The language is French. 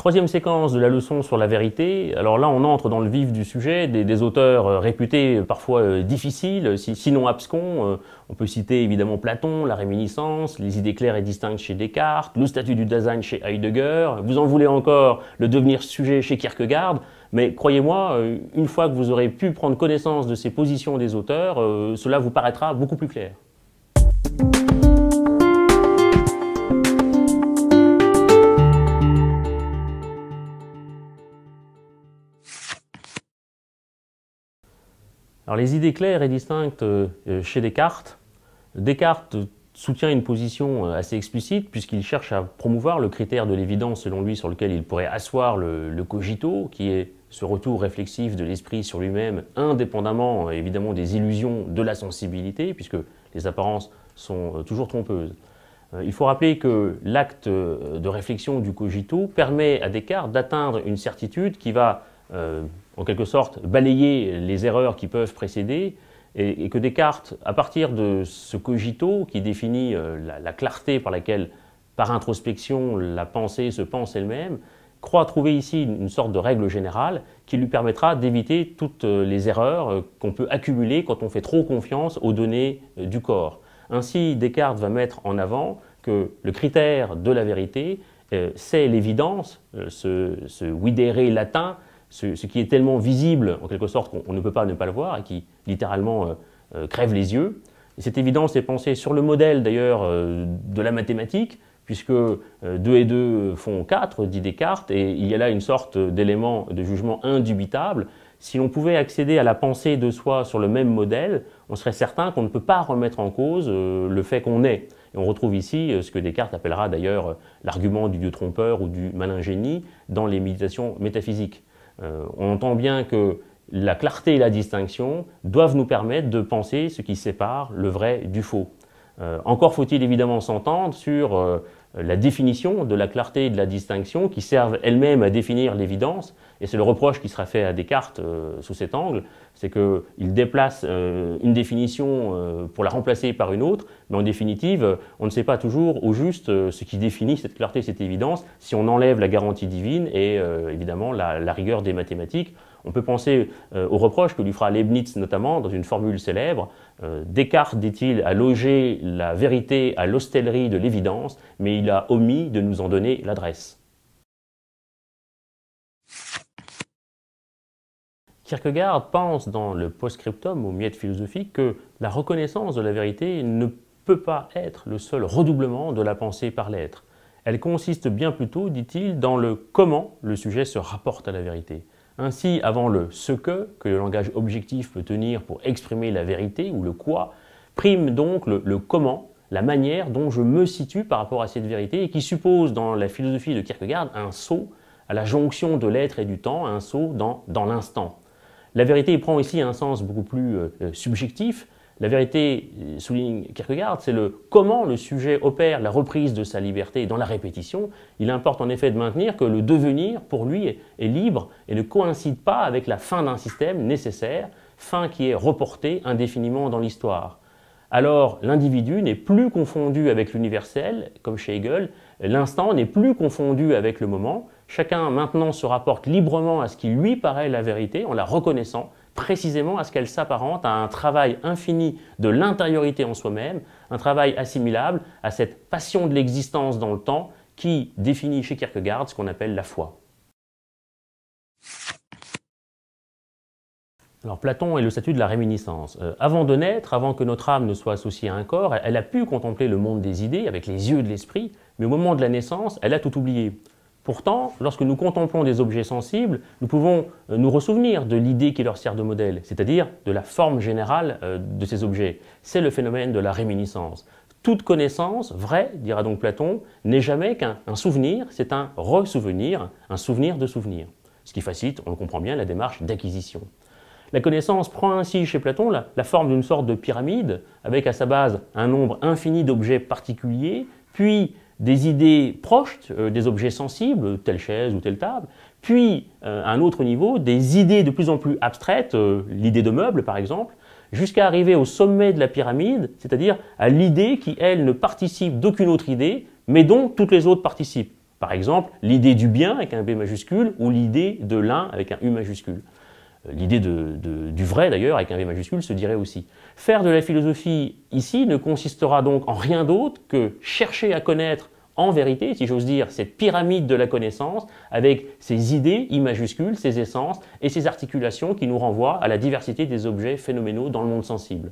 troisième séquence de la leçon sur la vérité, alors là on entre dans le vif du sujet, des auteurs réputés parfois difficiles, sinon abscons. On peut citer évidemment Platon, la réminiscence, les idées claires et distinctes chez Descartes, le statut du Dasein chez Heidegger, vous en voulez encore, le devenir sujet chez Kierkegaard, mais croyez-moi, une fois que vous aurez pu prendre connaissance de ces positions des auteurs, cela vous paraîtra beaucoup plus clair. Alors les idées claires et distinctes chez Descartes, Descartes soutient une position assez explicite puisqu'il cherche à promouvoir le critère de l'évidence selon lui sur lequel il pourrait asseoir le cogito, qui est ce retour réflexif de l'esprit sur lui-même indépendamment évidemment des illusions de la sensibilité puisque les apparences sont toujours trompeuses. Il faut rappeler que l'acte de réflexion du cogito permet à Descartes d'atteindre une certitude qui va en quelque sorte balayer les erreurs qui peuvent précéder et que Descartes, à partir de ce cogito qui définit la clarté par laquelle, par introspection, la pensée se pense elle-même, croit trouver ici une sorte de règle générale qui lui permettra d'éviter toutes les erreurs qu'on peut accumuler quand on fait trop confiance aux données du corps. Ainsi, Descartes va mettre en avant que le critère de la vérité, c'est l'évidence, ce videre latin, ce qui est tellement visible, en quelque sorte, qu'on ne peut pas ne pas le voir et qui, littéralement, crève les yeux. Et cette évidence est pensée sur le modèle, d'ailleurs, de la mathématique, puisque 2 et 2 font 4, dit Descartes, et il y a là une sorte d'élément de jugement indubitable. Si l'on pouvait accéder à la pensée de soi sur le même modèle, on serait certain qu'on ne peut pas remettre en cause le fait qu'on est. Et on retrouve ici ce que Descartes appellera d'ailleurs l'argument du dieu trompeur ou du malin génie dans les méditations métaphysiques. On entend bien que la clarté et la distinction doivent nous permettre de penser ce qui sépare le vrai du faux. Encore faut-il évidemment s'entendre sur la définition de la clarté et de la distinction qui servent elles-mêmes à définir l'évidence, et c'est le reproche qui sera fait à Descartes sous cet angle, c'est qu'il déplace une définition pour la remplacer par une autre, mais en définitive, on ne sait pas toujours au juste ce qui définit cette clarté, cette évidence, si on enlève la garantie divine et évidemment la rigueur des mathématiques. On peut penser au reproche que lui fera Leibniz notamment dans une formule célèbre. Descartes, dit-il, a logé la vérité à l'hostellerie de l'évidence, mais il a omis de nous en donner l'adresse. Kierkegaard pense dans le post-scriptum au Miette philosophique que la reconnaissance de la vérité ne peut pas être le seul redoublement de la pensée par l'être. Elle consiste bien plutôt, dit-il, dans le comment le sujet se rapporte à la vérité. Ainsi, avant le « ce que le langage objectif peut tenir pour exprimer la vérité, ou le « quoi », prime donc le comment, la manière dont je me situe par rapport à cette vérité, et qui suppose dans la philosophie de Kierkegaard un saut à la jonction de l'être et du temps, un saut dans l'instant. La vérité prend ici un sens beaucoup plus subjectif. La vérité, souligne Kierkegaard, c'est le comment le sujet opère la reprise de sa liberté dans la répétition. Il importe en effet de maintenir que le devenir, pour lui, est libre et ne coïncide pas avec la fin d'un système nécessaire, fin qui est reportée indéfiniment dans l'histoire. Alors l'individu n'est plus confondu avec l'universel, comme chez Hegel, l'instant n'est plus confondu avec le moment, chacun maintenant se rapporte librement à ce qui lui paraît la vérité en la reconnaissant, précisément à ce qu'elle s'apparente à un travail infini de l'intériorité en soi-même, un travail assimilable à cette passion de l'existence dans le temps qui définit chez Kierkegaard ce qu'on appelle la foi. Alors Platon est le statut de la réminiscence. Avant de naître, avant que notre âme ne soit associée à un corps, elle a pu contempler le monde des idées avec les yeux de l'esprit, mais au moment de la naissance, elle a tout oublié. Pourtant, lorsque nous contemplons des objets sensibles, nous pouvons nous ressouvenir de l'idée qui leur sert de modèle, c'est-à-dire de la forme générale de ces objets. C'est le phénomène de la réminiscence. Toute connaissance, vraie, dira donc Platon, n'est jamais qu'un souvenir, c'est un ressouvenir, un souvenir de souvenir. Ce qui facilite, on le comprend bien, la démarche d'acquisition. La connaissance prend ainsi chez Platon la forme d'une sorte de pyramide, avec à sa base un nombre infini d'objets particuliers, puis des idées proches des objets sensibles, telle chaise ou telle table, puis à un autre niveau, des idées de plus en plus abstraites, l'idée de meuble par exemple, jusqu'à arriver au sommet de la pyramide, c'est-à-dire à l'idée qui, elle, ne participe d'aucune autre idée, mais dont toutes les autres participent. Par exemple, l'idée du bien avec un B majuscule ou l'idée de l'un avec un U majuscule. L'idée du vrai, d'ailleurs, avec un V majuscule, se dirait aussi. Faire de la philosophie ici ne consistera donc en rien d'autre que chercher à connaître en vérité, si j'ose dire, cette pyramide de la connaissance avec ses idées, I majuscules, ses essences et ses articulations qui nous renvoient à la diversité des objets phénoménaux dans le monde sensible.